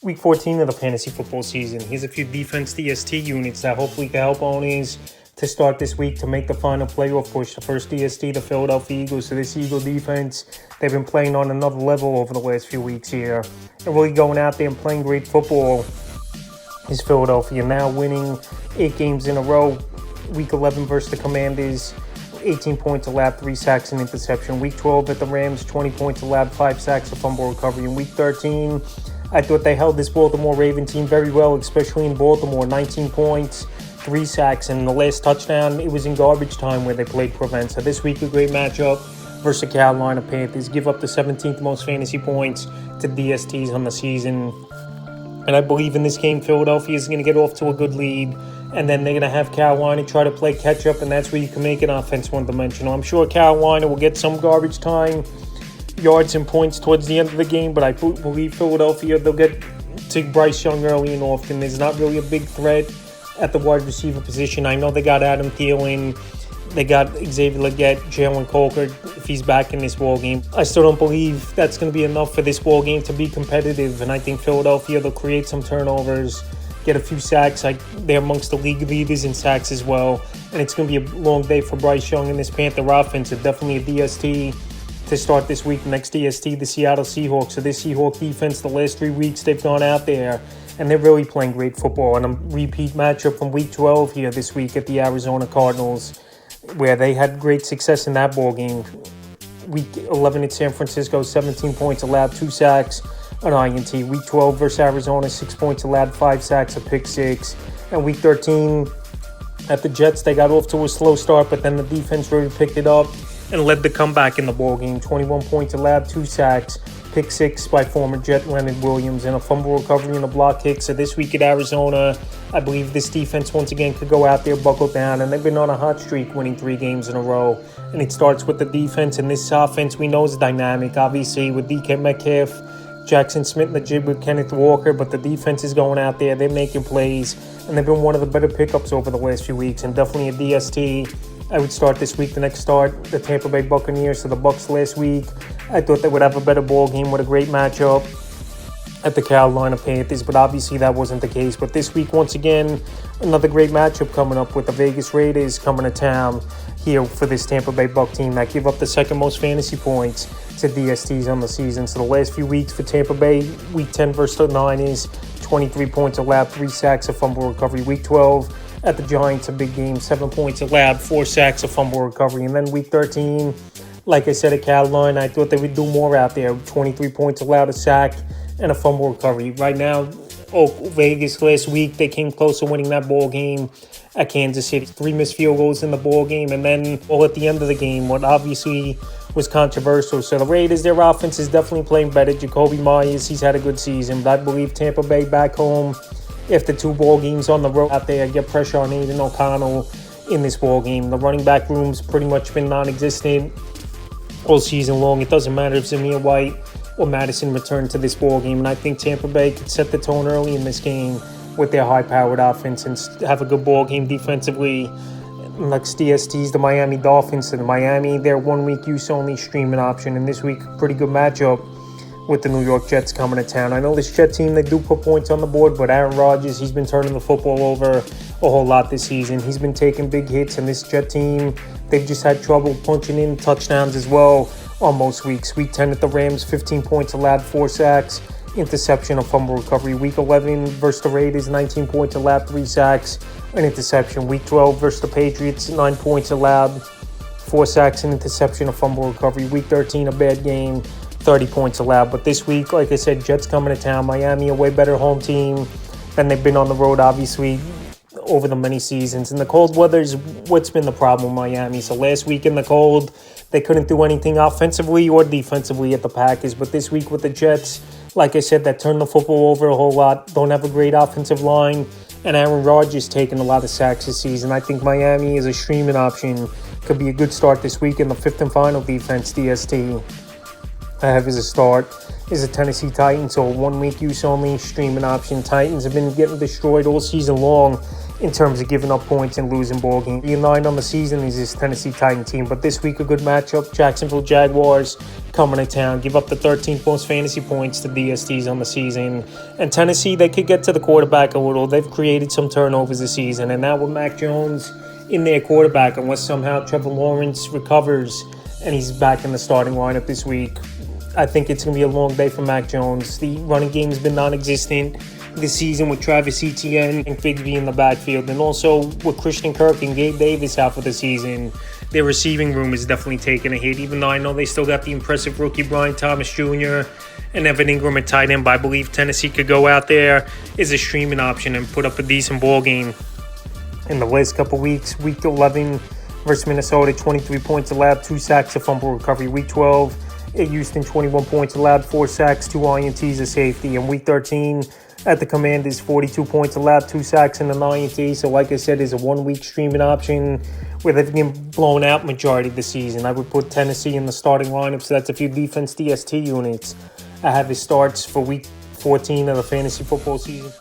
Week 14 of the fantasy football season. Here's a few defense DST units that hopefully can help owners to start this week to make the final playoff push. The first DST, the Philadelphia Eagles. So this Eagle defense, they've been playing on another level over the last few weeks here. And really going out there and playing great football is Philadelphia. Now winning 8 games in a row. Week 11 versus the Commanders. 18 points allowed, 3 sacks and interception. Week 12 at the Rams, 20 points allowed, 5 sacks, a fumble recovery. In Week 13, I thought they held this Baltimore Raven team very well, especially in Baltimore. 19 points, 3 sacks, and the last touchdown, it was in garbage time where they played prevent. So this week, a great matchup versus the Carolina Panthers. Give up the 17th most fantasy points to DSTs on the season. And I believe in this game, Philadelphia is going to get off to a good lead. And then they're going to have Carolina try to play catch-up, and that's where you can make an offense one-dimensional. I'm sure Carolina will get some garbage time, yards and points towards the end of the game, but I believe Philadelphia, they'll get to Bryce Young early and often. There's not really a big threat at the wide receiver position. I know they got Adam Thielen, they got Xavier Legette, Jalen Coker, if he's back in this ball game. I still don't believe that's going to be enough for this ball game to be competitive, and I think Philadelphia, they'll create some turnovers, get a few sacks. They're amongst the league leaders in sacks as well. And it's going to be a long day for Bryce Young and this Panther offense. It's definitely a DST to start this week. Next DST, the Seattle Seahawks. So this Seahawks defense, the last 3 weeks, they've gone out there and they're really playing great football. And a repeat matchup from Week 12 here this week at the Arizona Cardinals, where they had great success in that ball game. Week 11 at San Francisco, 17 points allowed, 2 sacks, an INT. Week 12 versus Arizona, 6 points allowed, 5 sacks, a pick 6. And Week 13 at the Jets, they got off to a slow start, but then the defense really picked it up and led the comeback in the ball game. 21 points allowed, 2 sacks, pick 6 by former Jet Leonard Williams, and a fumble recovery and a block kick. So this week at Arizona, I believe this defense once again could go out there, buckle down, and they've been on a hot streak, winning 3 games in a row. And it starts with the defense, and this offense we know is dynamic, obviously, with DK Metcalf, Jackson Smith in the jib with Kenneth Walker, but the defense is going out there, they're making plays, and they've been one of the better pickups over the last few weeks, and definitely a DST. I would start this week. The next start, the Tampa Bay Buccaneers. So the Bucs last week, I thought they would have a better ball game with a great matchup at the Carolina Panthers, but obviously that wasn't the case. But this week, once again, another great matchup coming up with the Vegas Raiders coming to town here for this Tampa Bay Buc team that give up the second most fantasy points to DSTs on the season. So the last few weeks for Tampa Bay, Week 10 versus the Niners, 23 points allowed, 3 sacks, a fumble recovery. Week 12 at the Giants, a big game, 7 points allowed, 4 sacks, a fumble recovery. And then Week 13, like I said, at Carolina, I thought they would do more out there. 23 points allowed, a sack, and a fumble recovery. Right now, Vegas last week, they came close to winning that ball game at Kansas City. 3 missed field goals in the ball game, and then all at the end of the game, what obviously was controversial. So the Raiders, their offense is definitely playing better. Jacoby Myers, he's had a good season, but I believe Tampa Bay back home after 2 ball games on the road out there, get pressure on Aiden O'Connell in this ball game. The running back room's pretty much been non-existent all season long. It doesn't matter if Zamir White or Madison return to this ball game, and I think Tampa Bay could set the tone early in this game with their high-powered offense and have a good ball game defensively. Next DSTs, the Miami Dolphins. And Miami, their 1-week use-only streaming option, and this week, pretty good matchup with the New York Jets coming to town. I know this Jet team, they do put points on the board, but Aaron Rodgers, he's been turning the football over a whole lot this season. He's been taking big hits, and this Jet team, they've just had trouble punching in touchdowns as well on most weeks. Week 10 at the Rams, 15 points allowed, 4 sacks, interception, a fumble recovery. Week 11 versus the Raiders, 19 points allowed, 3 sacks, an interception. Week 12 versus the Patriots, 9 points allowed, 4 sacks, an interception, a fumble recovery. Week 13, a bad game, 30 points allowed. But this week, like I said, Jets coming to town. Miami, a way better home team than they've been on the road, obviously, over the many seasons. And the cold weather is what's been the problem with Miami. So last week in the cold, they couldn't do anything offensively or defensively at the Packers. But this week with the Jets, like I said, that turned the football over a whole lot. Don't have a great offensive line. And Aaron Rodgers taking a lot of sacks this season. I think Miami is a streaming option. Could be a good start this week in the 5th and final defense, DST. I have as a start is the Tennessee Titans, so a 1-week use only streaming option. Titans have been getting destroyed all season long in terms of giving up points and losing ball games. 3-9 on the season is this Tennessee Titan team, but this week a good matchup. Jacksonville Jaguars coming to town, give up the 13th most fantasy points to DSTs on the season. And Tennessee, they could get to the quarterback a little. They've created some turnovers this season, and now with Mac Jones in their quarterback, unless somehow Trevor Lawrence recovers and he's back in the starting lineup this week, I think it's going to be a long day for Mac Jones. The running game has been non-existent this season with Travis Etienne and Bigsby in the backfield. And also with Christian Kirk and Gabe Davis out for the season, their receiving room is definitely taking a hit, even though I know they still got the impressive rookie Brian Thomas Jr. and Evan Ingram at tight end. But I believe Tennessee could go out there as a streaming option and put up a decent ball game. In the last couple weeks, Week 11 versus Minnesota, 23 points allowed, 2 sacks, a fumble recovery. Week 12 at Houston, 21 points allowed, 4 sacks, 2 INTs, a safety. And Week 13 at the Commanders, 42 points allowed, 2 sacks, and an INT. So like I said, is a 1-week streaming option where they've been blown out majority of the season. I would put Tennessee in the starting lineup, so that's a few defense DST units. I have the starts for Week 14 of the fantasy football season.